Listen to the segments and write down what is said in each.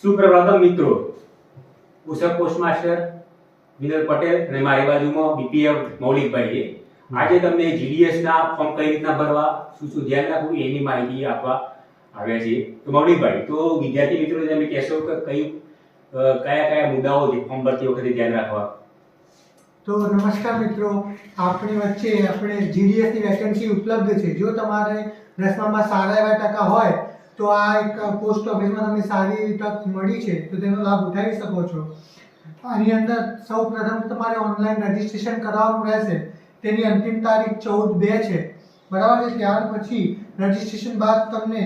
સુપ્રભાતમ મિત્રો, પુષપ પોસ્ટમાસ્ટર વિનોદ પટેલ અને મારી બાજુમાં બીપીએમ મૌલિકભાઈ છે. આજે તમને જીડીએસ ના ફોર્મ કઈ રીતના ભરવા, શું ધ્યાન રાખવું એની માહિતી આપવા આવ્યા છીએ. તો મૌલિકભાઈ, તો વિદ્યાર્થી મિત્રો તમે કહેશો કે કયા મુદ્દાઓ ફોર્મ ભરતી વખતે ધ્યાન રાખવા? તો નમસ્કાર મિત્રો, આપણી વચ્ચે આપણે જીડીએસ ની વેકેન્સી ઉપલબ્ધ છે. જો તમારે 10માં સારા એવા ટકા હોય તો આ એક પોસ્ટ ઓફિસમાં તમને સારી તક મળી છે, તો તેનો લાભ ઉઠાવી શકો છો. આની અંદર સૌપ્રથમ તમારે ઓનલાઈન રજીસ્ટ્રેશન કરાવવાનું રહેશે. તેની અંતિમ તારીખ 14/2 છે, બરાબર છે. ત્યાર પછી રજીસ્ટ્રેશન બાદ તમને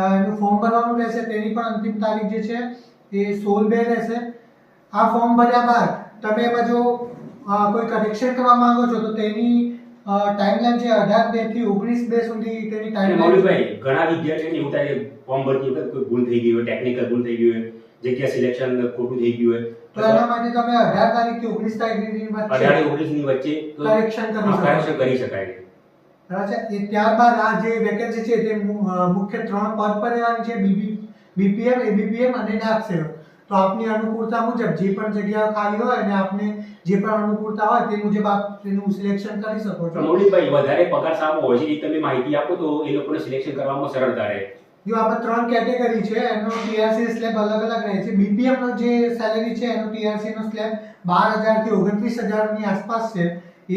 એનું ફોર્મ ભરવાનું રહેશે. તેની પણ અંતિમ તારીખ જે છે એ 16/2 રહેશે. આ ફોર્મ ભર્યા બાદ તમે એમાં જો કોઈ કરેક્શન કરવા માંગો છો તો તેની ટાઈમલાઈન છે 18/2 થી 19/2 સુધી તેની ટાઈમલાઈન. મૌલિકભાઈ, ઘણા વિદ્યાર્થીઓને એવું થાય કે ફોર્મ ભરતી વખતે કોઈ ભૂલ થઈ ગઈ હોય, ટેકનિકલ ભૂલ થઈ ગઈ હોય, જગ્યા સિલેક્શન ખોટું થઈ ગયું હોય, તો એના માટે તમે 18 તારીખ થી 19 તારીખની વચ્ચે 18-19 ની વચ્ચે કરેક્શન કરી શકાય. બરાબર છે. એ ત્યારબાદ આ જે વેકેન્સી છે તે મુખ્ય 3 પદ પર રહેવાની છે: બીપીએમ, એબીપીએમ અને ડાક સેવક. તો આપની અનુકૂળતા મુજબ જે પણ જગ્યા ખાલી હોય અને આપને જે પણ અનુકૂળતા હોય તે મુજબ આપ તેનું સિલેક્શન કરી શકો છો. મૌલિકભાઈ, વધારે પગાર સામો હોય છે એ તમે માહિતી આપો તો એ લોકોને સિલેક્શન કરવામાં સરળતા રહે. જો આપણે 3 કેટેગરી છે, એનો ટીઆરસી સ્લેબ અલગ અલગ રહે છે. બીપીએમ નો જે સેલેરી છે એનો ટીઆરસી નો સ્લેબ 12,000 થી 29,000 ની આસપાસ છે.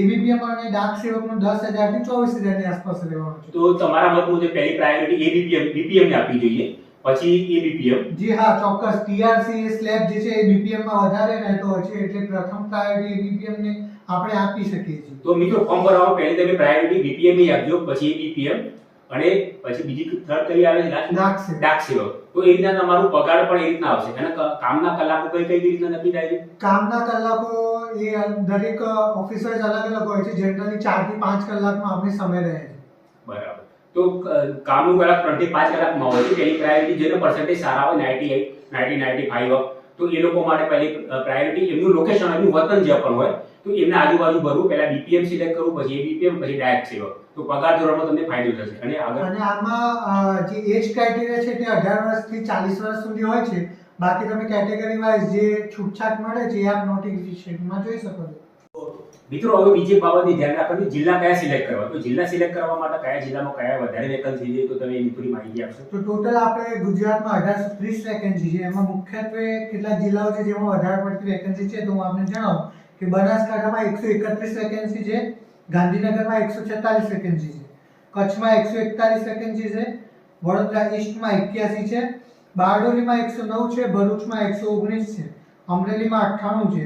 એબીપીએમ અને ડાક સેવક નો 10,000 થી 24,000 ની આસપાસ રહેવાનો છે. તો તમારા મત મુજબ પહેલી પ્રાયોરિટી એબીપીએમ બીપીએમ ને આપવી જોઈએ, પછી એબીપીએમ. જી હા, ચોક્કસ. ટીઆરસી સ્લેબ જે છે એ બીપીએમ માં વધારે રહેતો હોય છે, એટલે પ્રથમ પ્રાયોરિટી એબીપીએમ ને આપણે આપી શકીએ છીએ. તો મિત્રો, ફોર્મ ભરવામાં પહેલી તમે પ્રાયોરિટી બીપીએમ ની આપજો, પછી એબીપીએમ અને પછી બીજી થર્ડ કઈ આવે છે? ડાક સેવક. તો એ રીતના તમારું પગાર પણ એ રીતના આવશે. અને કામના કલાકો કઈ રીતના નક્કી થાય છે? કામના કલાકો એ દરેક ઓફિસર્સ અલગ અલગ હોય છે. જનરલી 4 થી 5 કલાકનો આપણે સમય રહે છે. બરાબર. તો કામનું કલાક 3 થી 5 કલાકમાં હોય છે. પહેલી પ્રાયોરિટી જેનો પર્સન્ટેજ સારા હોય, 98-95 તો એ લોકો માટે પહેલી પ્રાયોરિટી એમનું લોકેશન, એમનું વતન જે પણ હોય તો એમને આજુબાજુ ભરવું. પહેલા બીપીએમ સિલેક્ટ કરવું, પછી એબીપીએમ, પછી ડાયરેક્ટ સેવક. તો પગાર ધોરણમાં તમને ફાયદો થશે. અને આગળ અને આમાં જે એજ ક્રાઇટેરિયા છે તે 18 વર્ષથી 40 વર્ષ સુધી હોય છે. બાકી તમે કેટેગરી વાઇઝ જે છૂટછાટ મળે છે એ આપ નોટિફિકેશનમાં જોઈ શકો છો. મિત્રો, હવે બીજી બાબતની ધ્યાન રાખવાની, જિલ્લા કયા સિલેક્ટ કરવા. તો જિલ્લા સિલેક્ટ કરવા માટે કયા જિલ્લામાં કયા વધારે વેકન્સી છે, તો તમે એની થોડી માહિતી આપશો? તો ટોટલ આપણે ગુજરાતમાં 1830 વેકેન્સી છે. એમાં મુખ્યત્વે કેટલા જિલ્લાઓ છે જેમાં વધારે પડતી વેકેન્સી છે, તો હું આપને જણાવું કે બનાસકાંઠામાં 131 વેકેન્સી છે, ગાંધીનગરમાં 146 વેકેન્સી છે, કચ્છમાં 141 વેકેન્સી છે, વડોદરા ઈસ્ટમાં 81 છે, બારડોલીમાં 109 છે, ભરૂચમાં 119 છે, અમરેલીમાં 98 છે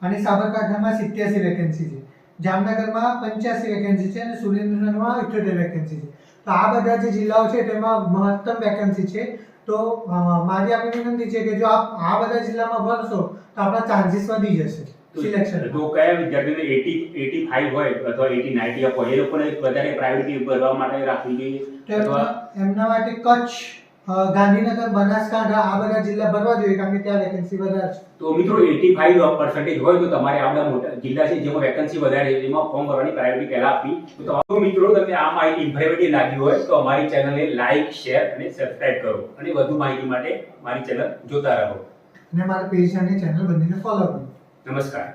અને સાબરકાંઠામાં 87 વેકેન્સી છે, જામનગરમાં 85 વેકેન્સી છે અને સુરેન્દ્રનગરમાં 78 વેકેન્સી છે. તો આ બધા જે જિલ્લાઓ છે તેમાં મહત્તમ વેકેન્સી છે. તો મારી આપની વિનંતી છે કે જો આપ આ બધા જિલ્લામાં ભરશો તો આપણા ચાન્સીસ વધી જશે સિલેક્શન. તો કયા વિદ્યાર્થીઓને 85 હોય અથવા 80-90 હોય એ લોકોને વધારે પ્રાયોરિટી ભરવા માટે રાખવી જોઈએ? અથવા એમના માટે કચ્છ, ગાંધીનગર, બનાસકાંઠા આ બધા જિલ્લા ભરવા જોઈએ, કારણ કે ત્યાં વેકેન્સી વધારે છે. તો મિત્રો, 85% હોય તો તમારે આપણા મોટા જિલ્લા છે જેમાં વેકેન્સી વધારે છે એમાં ફોર્મ ભરવાની પ્રાયોરિટી પહેલા આપવી. તો મિત્રો, તમને આ માહિતી ઇન્ફોર્મેટિવ લાગી હોય તો અમારી ચેનલને લાઈક, શેર અને સબસ્ક્રાઇબ કરો અને વધુ માહિતી માટે મારી ચેનલ જોતા રહો. અને મારા પેજ અને ચેનલ બંનેને ફોલો કરો. નમસ્કાર.